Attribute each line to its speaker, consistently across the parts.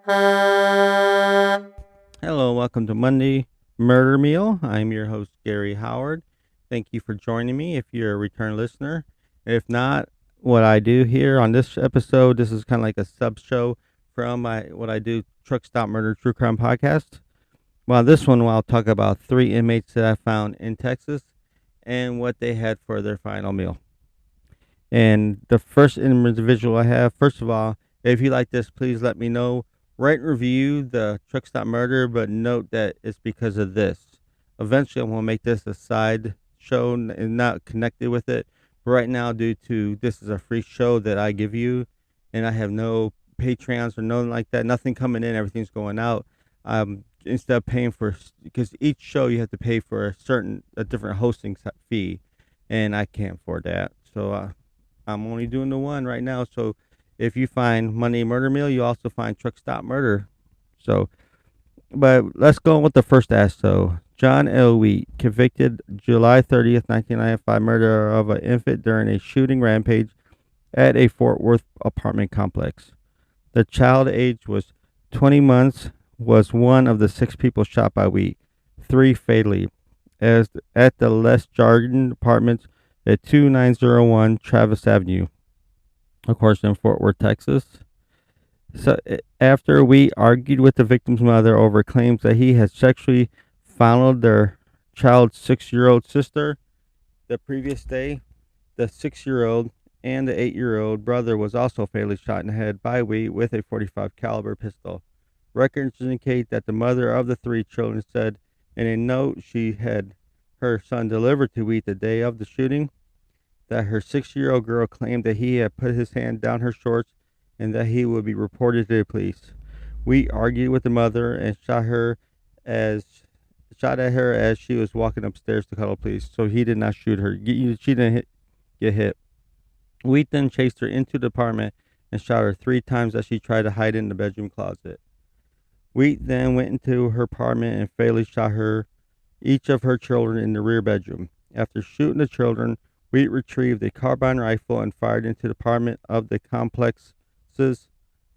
Speaker 1: Hello, welcome to Monday Murder Meal. I'm your host, Gary Howard. Thank you for joining me if you're a return listener. If not, what I do here on this episode, this is kind of like a sub show from what I do, Truck Stop Murder True Crime Podcast. Well, this one, I'll talk about three inmates that I found in Texas and what they had for their final meal. And the first individual I have, first of all, if you like this, please let me know. Write and review the Truck Stop Murder, but note that it's because of this. Eventually, I'm going to make this a side show and not connected with it. But right now, due to this is a free show that I give you, and I have no Patreons or nothing like that, nothing coming in, everything's going out. Instead of paying for, because each show you have to pay for a different hosting fee, and I can't afford that. So, I'm only doing the one right now. So if you find Monday Murder Meal, you also find Truck Stop Murder. So, but let's go with the first ask. So, John L. Wheat, convicted July 30th, 1995, murder of an infant during a shooting rampage at a Fort Worth apartment complex. The child age was 20 months, was one of the six people shot by Wheat, three fatally, as at the Les Jardin Apartments at 2901 Travis Avenue, of course, in Fort Worth, Texas. So, after we argued with the victim's mother over claims that he had sexually fondled their child's 6-year-old sister the previous day, the 6-year-old and the 8-year-old brother was also fatally shot in the head by Wheat with a .45 caliber pistol. Records indicate that the mother of the three children said in a note she had her son delivered to Wheat the day of the shooting that her 6-year-old girl claimed that he had put his hand down her shorts and that he would be reported to the police. We argued with the mother and as shot at her as she was walking upstairs to call the police. So he did not shoot her. She didn't get hit. We then chased her into the apartment and shot her 3 times as she tried to hide in the bedroom closet. We then went into her apartment and fatally shot each of her children in the rear bedroom. After shooting the children, we retrieved a carbine rifle and fired into the apartment of the complex's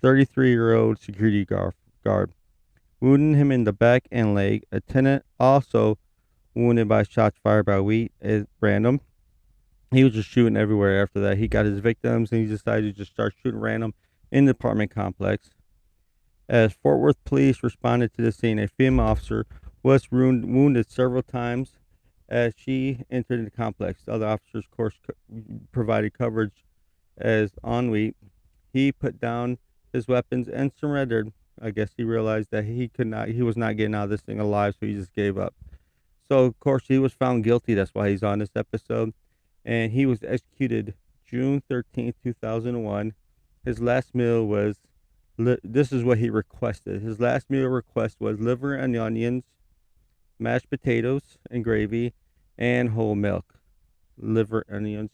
Speaker 1: 33-year-old security guard, wounding him in the back and leg. A tenant also wounded by shots fired by Wheat at random. He was just shooting everywhere after that. He got his victims and he decided to just start shooting random in the apartment complex. As Fort Worth police responded to the scene, a female officer was wounded several times as she entered the complex. The other officers, of course, provided coverage as on Wheat. He put down his weapons and surrendered. I guess he realized that he was not getting out of this thing alive, so he just gave up. So, of course, he was found guilty. That's why he's on this episode. And he was executed June 13th, 2001. His last meal was, this is what he requested. His last meal request was liver and onions, mashed potatoes and gravy, and whole milk. Liver, onions.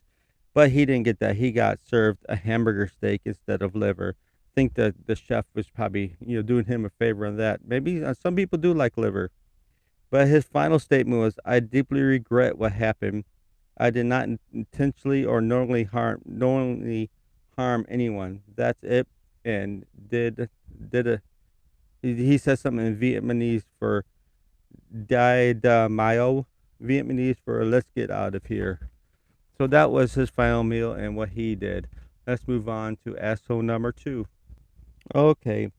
Speaker 1: But he didn't get that. He got served a hamburger steak instead of liver. I think that the chef was probably, doing him a favor on that. Maybe some people do like liver. But his final statement was, I deeply regret what happened. I did not intentionally or knowingly harm anyone. That's it. And he said something in Vietnamese for Dai Da Mio, Vietnamese for let's get out of here. So that was his final meal and what he did. Let's move on to asshole number 2. Okay.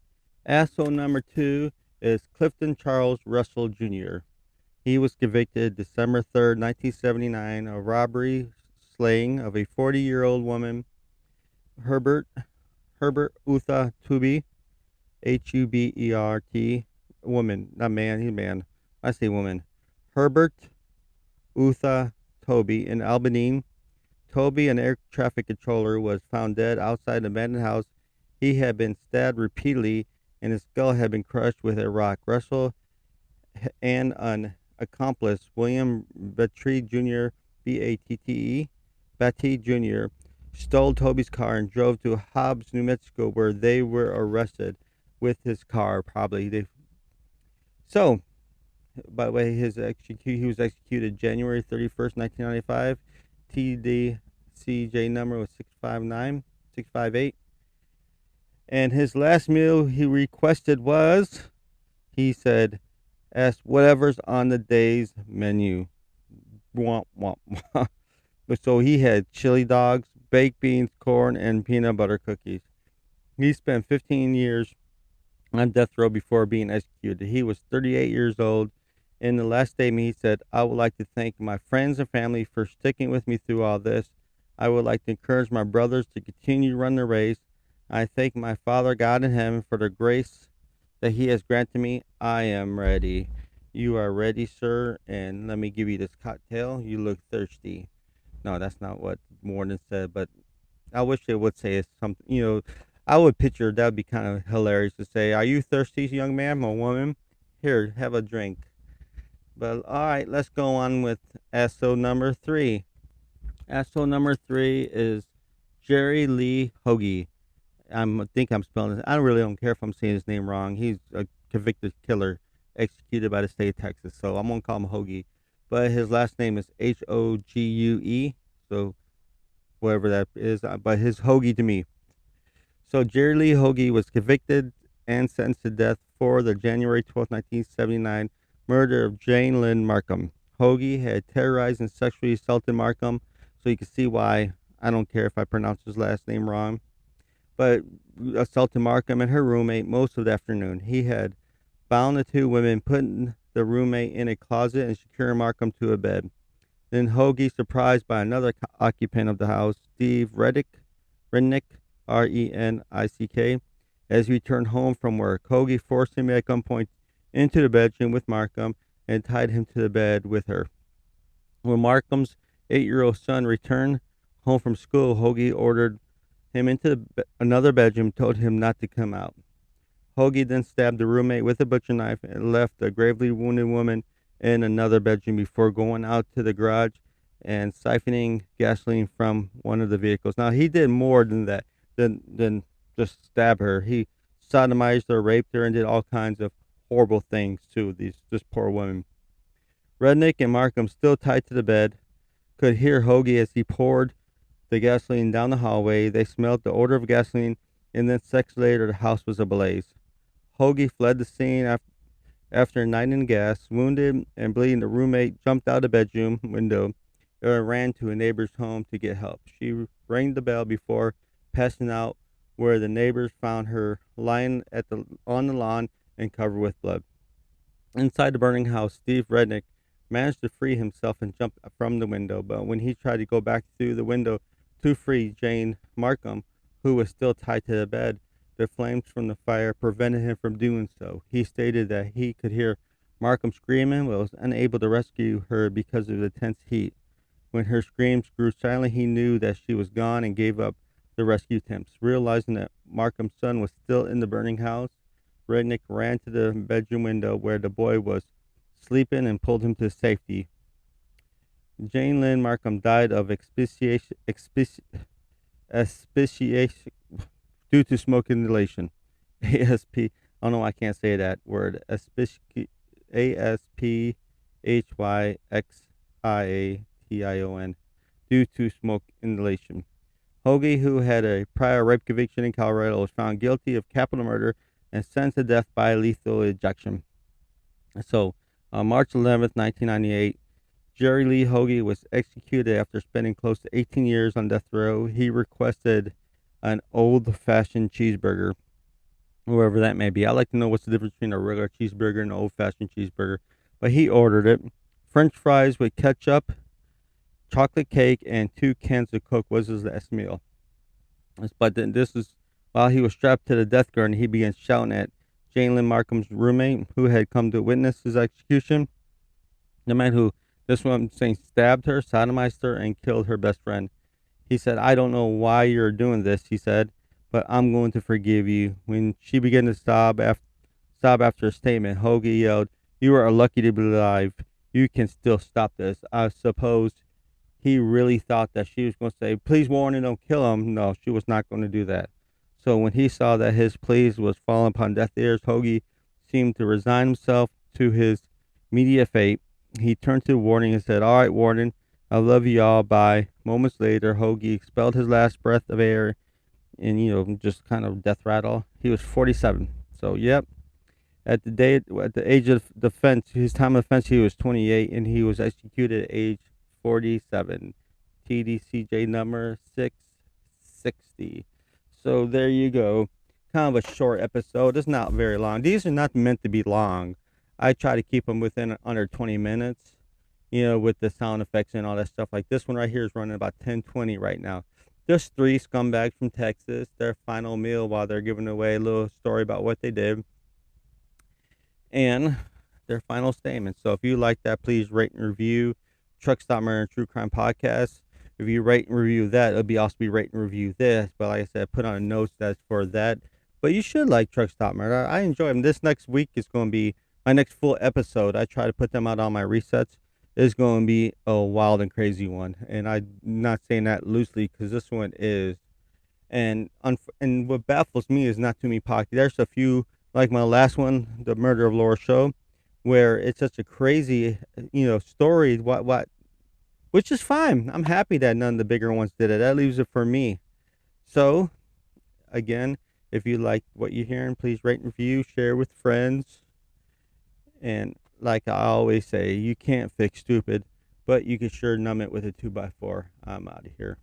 Speaker 1: Asshole number 2 is Clifton Charles Russell Jr. He was convicted December 3rd, 1979 of robbery, slaying of a 40-year-old woman, Herbert Utha Tubby, Hubert, woman, not man, he's man. I say woman. Herbert Utha Toby in Albany. Toby, an air traffic controller, was found dead outside an abandoned house. He had been stabbed repeatedly and his skull had been crushed with a rock. Russell and an accomplice, William Battee Jr., Batte, Battee Jr., stole Toby's car and drove to Hobbs, New Mexico, where they were arrested with his car. So, by the way, he was executed January 31st, 1995. TDCJ number was 658. And his last meal he requested was, he said, ask whatever's on the day's menu. Womp, womp, womp. So he had chili dogs, baked beans, corn, and peanut butter cookies. He spent 15 years on death row before being executed. He was 38 years old. In the last statement, he said, I would like to thank my friends and family for sticking with me through all this. I would like to encourage my brothers to continue to run the race. I thank my Father God in heaven for the grace that he has granted me. I am ready. You are ready, sir, and let me give you this cocktail. You look thirsty. No, that's not what Warden said, but I wish they would say something. I would picture that would be kind of hilarious to say, "Are you thirsty, young man or woman? Here, have a drink." But all right, let's go on with SO number 3. SO number 3 is Jerry Lee Hogue. I think I'm spelling it. I really don't care if I'm saying his name wrong. He's a convicted killer executed by the state of Texas, so I'm gonna call him Hogue. But his last name is Hogue. So whatever that is, but his Hoagie to me. So Jerry Lee Hoagie was convicted and sentenced to death for the January 12th, 1979 murder of Jane Lynn Markham. Hoagie had terrorized and sexually assaulted Markham, so you can see why I don't care if I pronounce his last name wrong. But assaulted Markham and her roommate most of the afternoon. He had bound the two women, putting the roommate in a closet and securing Markham to a bed. Then Hoagie, surprised by another occupant of the house, Steve Rednick, Renick, as he returned home from work. Hoagie forced him at gunpoint into the bedroom with Markham and tied him to the bed with her. When Markham's 8-year-old son returned home from school, Hoagie ordered him into another bedroom, told him not to come out. Hoagie then stabbed the roommate with a butcher knife and left a gravely wounded woman in another bedroom before going out to the garage and siphoning gasoline from one of the vehicles. Now, he did more than that, than just stab her. He sodomized her, raped her, and did all kinds of horrible things to this poor woman. Rednick and Markham, still tied to the bed, could hear Hoagie as he poured the gasoline down the hallway. They smelled the odor of gasoline, and then seconds later, the house was ablaze. Hoagie fled the scene after igniting gas. Wounded and bleeding, the roommate jumped out the bedroom window and ran to a neighbor's home to get help. She rang the bell before passing out, where the neighbors found her lying on the lawn and covered with blood. Inside the burning house, Steve Rednick managed to free himself and jump from the window, but when he tried to go back through the window to free Jane Markham, who was still tied to the bed, the flames from the fire prevented him from doing so. He stated that he could hear Markham screaming, but was unable to rescue her because of the intense heat. When her screams grew silent, he knew that she was gone and gave up the rescue attempts. Realizing that Markham's son was still in the burning house, Rednick ran to the bedroom window where the boy was sleeping and pulled him to safety. Jane Lynn Markham died of asphyxiation due to smoke inhalation. ASP. I don't know why I can't say that word. ASPHYXIATION. Due to smoke inhalation. Hoagie, who had a prior rape conviction in Colorado, was found guilty of capital murder and sentenced to death by lethal injection. So, on March 11th, 1998, Jerry Lee Hoagie was executed after spending close to 18 years on death row. He requested an old-fashioned cheeseburger, whoever that may be. I like to know what's the difference between a regular cheeseburger and an old-fashioned cheeseburger. But he ordered it. French fries with ketchup, chocolate cake, and 2 cans of Coke was his last meal. But then this is while he was strapped to the death gurney, he began shouting at Jane Lynn Markham's roommate, who had come to witness his execution. The man who, this one saying, stabbed her, sodomized her, and killed her best friend. He said, I don't know why you're doing this, he said, but I'm going to forgive you. When she began to sob after a statement, Hoagie yelled, you are lucky to be alive. You can still stop this. I suppose he really thought that she was going to say, please, Warren, don't kill him. No, she was not going to do that. So when he saw that his pleas was falling upon deaf ears, Hoagie seemed to resign himself to his immediate fate. He turned to Warden and said, all right, Warden, I love you all. Bye. Moments later, Hoagie expelled his last breath of air and just kind of death rattle. He was 47. So yep, at the age of defense, his time of offense, he was 28, and he was executed at age 47. TDCJ number 660. So there you go. Kind of a short episode. It's not very long. These are not meant to be long. I try to keep them within under 20 minutes, with the sound effects and all that stuff. Like this one right here is running about 10:20 right now. There's three scumbags from Texas. Their final meal while they're giving away a little story about what they did and their final statement. So if you like that, please rate and review Truck Stop Murder and True Crime Podcast. If you rate and review that, it'll be also be rate and review this. But like I said, put on a note that's for that. But you should like Truck Stop Murder. I enjoy them. This next week is going to be my next full episode. I try to put them out on my resets. It's going to be a wild and crazy one. And I'm not saying that loosely because this one is. And what baffles me is not too many podcasts. There's a few, like my last one, the Murder of Laura Show, where it's such a crazy, story. Which is fine. I'm happy that none of the bigger ones did it. That leaves it for me. So, again, if you like what you're hearing, please rate and review, share with friends. And like I always say, you can't fix stupid, but you can sure numb it with a 2x4. I'm out of here.